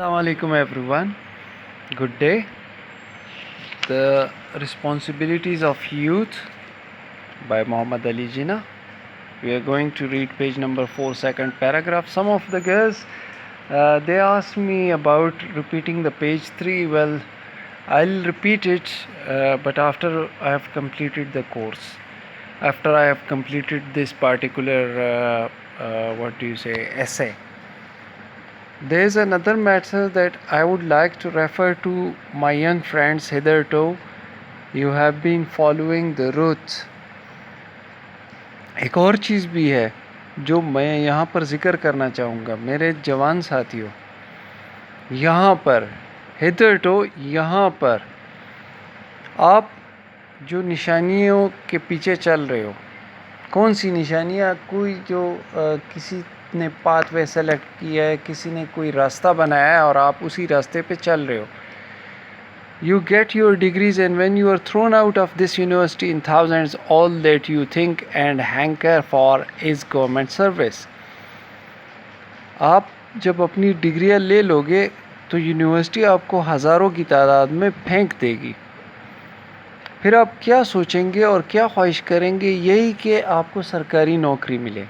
Assalamu alaikum everyone. Good day. The Responsibilities of Youth by Muhammad Ali Jinnah. We are going to read page number 4, second paragraph. Some of the girls they asked me about repeating the page 3. Well, I'll repeat it, but after I have completed the course, after I have completed this particular essay. There is another matter that I would like to refer to my young friends. Hitherto you have been following the roots. ایک اور چیز بھی ہے جو میں یہاں پر ذکر کرنا چاہوں گا میرے جوان ساتھیوں. یہاں پر hitherto یہاں پر آپ جو نشانیوں کے پیچھے چل رہے ہو، کون سی نشانیاں؟ کوئی جو کسی نے پاتھ وے سیلیکٹ کیا ہے، کسی نے کوئی راستہ بنایا ہے اور آپ اسی راستے پہ چل رہے ہو. You get your degrees, and when you are thrown out of this university in thousands, all that you think and hanker for is government service. آپ جب اپنی ڈگریاں لے لو گے تو یونیورسٹی آپ کو ہزاروں کی تعداد میں پھینک دے گی. پھر آپ کیا سوچیں گے اور کیا خواہش کریں گے؟ یہی کہ آپ کو سرکاری نوکری ملے.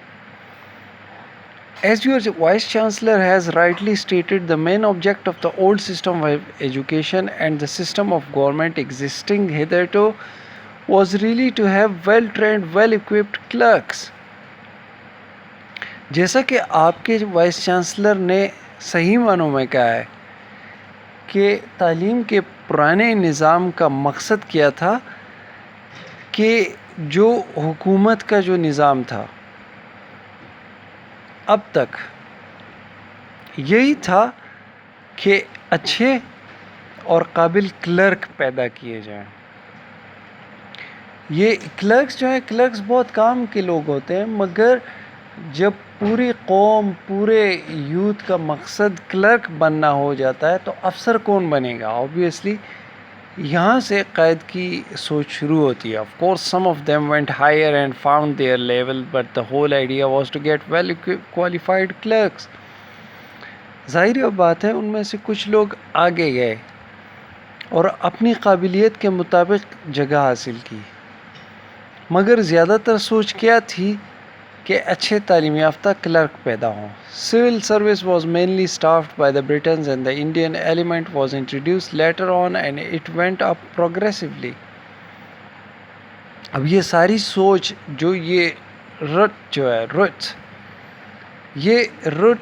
As your Vice Chancellor has rightly stated, the main object of the old system of education and the system of government existing hitherto was really to have well-trained, well-equipped clerks. جیسا کہ آپ کے وائس چانسلر نے صحیح معنوں میں کہا ہے کہ تعلیم کے پرانے نظام کا مقصد کیا تھا کہ جو حکومت کا جو نظام تھا اب تک یہی تھا کہ اچھے اور قابل کلرک پیدا کیے جائیں. یہ کلرکس جو ہیں، کلرکس بہت کام کے لوگ ہوتے ہیں، مگر جب پوری قوم، پورے یوتھ کا مقصد کلرک بننا ہو جاتا ہے تو افسر کون بنے گا؟ آبویسلی یہاں سے قائد کی سوچ شروع ہوتی ہے. Of course some of them went higher and found their level, but the whole idea was to get well qualified clerks. ظاہر بات ہے ان میں سے کچھ لوگ آگے گئے اور اپنی قابلیت کے مطابق جگہ حاصل کی، مگر زیادہ تر سوچ کیا تھی کہ اچھے تعلیم یافتہ کلرک پیدا ہوں. Civil service was mainly staffed by the Britons, and the Indian element was introduced later on, and it went up progressively. اب یہ ساری سوچ جو یہ رٹ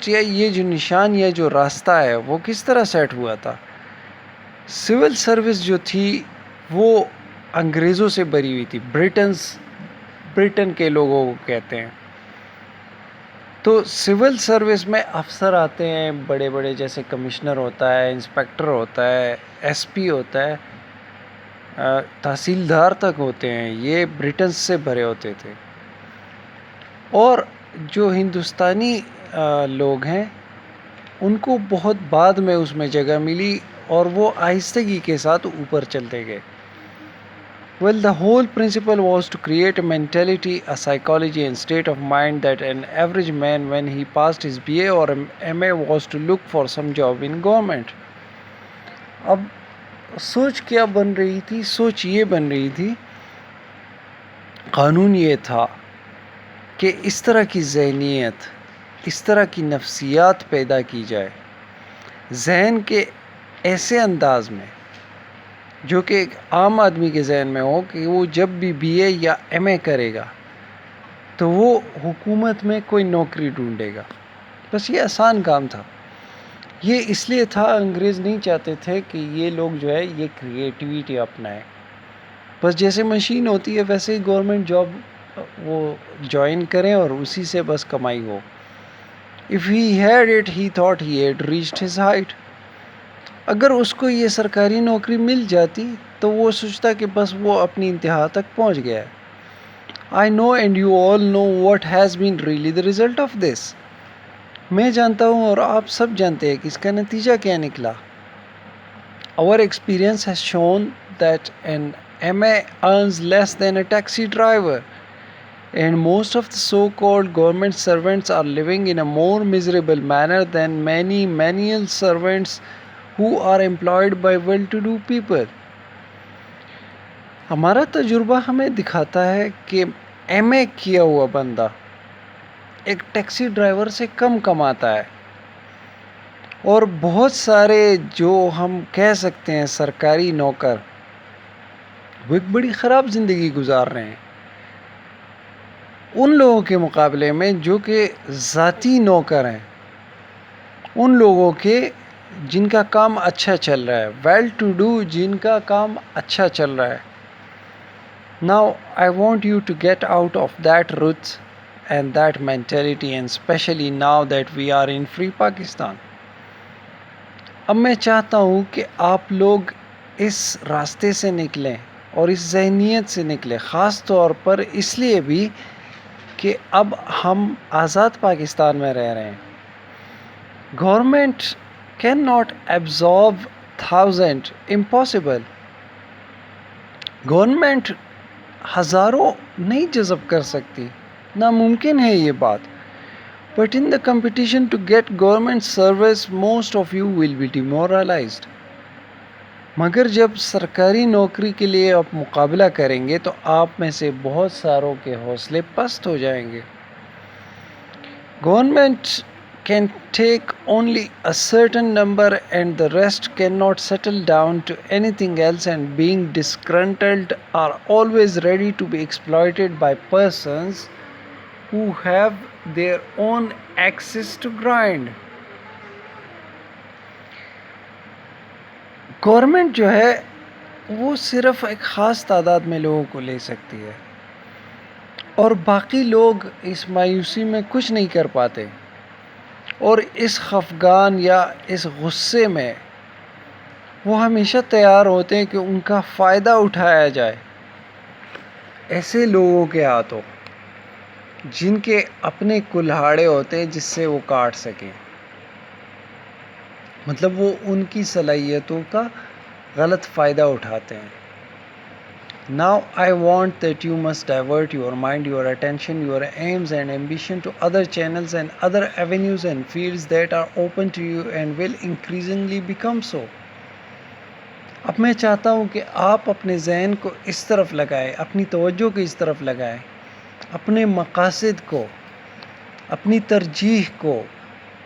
یا یہ جو نشان یا جو راستہ ہے وہ کس طرح سیٹ ہوا تھا؟ سول سروس جو تھی وہ انگریزوں سے بری ہوئی تھی، برٹن کے لوگوں کو کہتے ہیں. تو سول سروس میں افسر آتے ہیں بڑے بڑے، جیسے کمشنر ہوتا ہے، انسپیکٹر ہوتا ہے، ایس پی ہوتا ہے، تحصیلدار تک ہوتے ہیں. یہ برٹن سے بھرے ہوتے تھے. اور جو ہندوستانی لوگ ہیں ان کو بہت بعد میں اس میں جگہ ملی اور وہ آہستگی کے ساتھ اوپر چلتے گئے. Well, the whole principle was to create a mentality, a psychology and state of mind that an average man when he passed his BA or MA was to look for some job in government. اب سوچ کیا بن رہی تھی؟ سوچ یہ بن رہی تھی، قانون یہ تھا کہ اس طرح کی ذہنیت، اس طرح کی نفسیات پیدا کی جائے ذہن کے ایسے انداز میں جو کہ ایک عام آدمی کے ذہن میں ہو کہ وہ جب بھی بی اے یا ایم اے کرے گا تو وہ حکومت میں کوئی نوکری ڈھونڈے گا. بس یہ آسان کام تھا. یہ اس لیے تھا، انگریز نہیں چاہتے تھے کہ یہ لوگ جو ہے یہ کریٹیویٹی اپنائیں. بس جیسے مشین ہوتی ہے ویسے ہی گورنمنٹ جاب وہ جوائن کریں اور اسی سے بس کمائی ہو. If he had it, he thought he had reached his height. اگر اس کو یہ سرکاری نوکری مل جاتی تو وہ سوچتا کہ بس وہ اپنی انتہا تک پہنچ گیا ہے. I know and you all know what has been really the result of this. میں جانتا ہوں اور آپ سب جانتے ہیں کہ اس کا نتیجہ کیا نکلا. Our experience has shown that an MA earns less than a taxi driver. and most of the so-called government servants are living in a more miserable manner than many manual servants who are employed by well-to-do people. ہمارا تجربہ ہمیں دکھاتا ہے کہ M اے کیا ہوا بندہ ایک ٹیکسی ڈرائیور سے کم کماتا ہے، اور بہت سارے جو ہم کہہ سکتے ہیں سرکاری نوکر وہ ایک بڑی خراب زندگی گزار رہے ہیں ان لوگوں کے مقابلے میں جو کہ ذاتی نوکر ہیں، ان لوگوں کے جن کا کام اچھا چل رہا ہے، ویل ٹو ڈو، جن کا کام اچھا چل رہا ہے. Now I want you to get out of that roots and that mentality, and especially now that we are in free Pakistan. اب میں چاہتا ہوں کہ آپ لوگ اس راستے سے نکلیں اور اس ذہنیت سے نکلیں، خاص طور پر اس لیے بھی کہ اب ہم آزاد پاکستان میں رہ رہے ہیں. Government can not absorb thousand, impossible. Government ہزاروں نہیں جذب کر سکتی، ناممکن ہے یہ بات. But in the competition to get government service, most of you will be demoralized. مگر جب سرکاری نوکری کے لیے آپ مقابلہ کریں گے تو آپ میں سے بہت ساروں کے حوصلے پست ہو جائیں گے. Government can take only a certain number and the rest cannot settle down to anything else, and being disgruntled are always ready to be exploited by persons who have their own axis to grind. Government جو ہے وہ صرف ایک خاص تعداد میں لوگوں کو لے سکتی ہے، اور باقی لوگ اس مایوسی میں کچھ نہیں کر پاتے، اور اس خفگان یا اس غصے میں وہ ہمیشہ تیار ہوتے ہیں کہ ان کا فائدہ اٹھایا جائے ایسے لوگوں کے ہاتھوں جن کے اپنے کلہاڑے ہوتے ہیں جس سے وہ کاٹ سکیں. مطلب وہ ان کی صلاحیتوں کا غلط فائدہ اٹھاتے ہیں. Now I want that you must divert your mind, your attention, your aims and ambition to other channels and other avenues and fields that are open to you and will increasingly become so. اب میں چاہتا ہوں کہ آپ اپنے ذہن کو اس طرف لگائیں، اپنی توجہ کو اس طرف لگائیں، اپنے مقاصد کو، اپنی ترجیح کو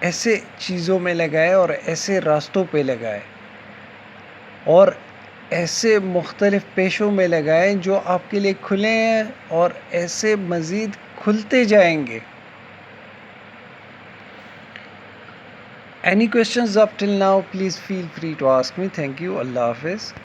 ایسے چیزوں میں لگائیں اور ایسے راستوں پہ لگائیں اور ایسے مختلف پیشوں میں لگائیں جو آپ کے لیے کھلے ہیں اور ایسے مزید کھلتے جائیں گے. Any questions up till now, please feel free to ask me. Thank you. اللہ حافظ.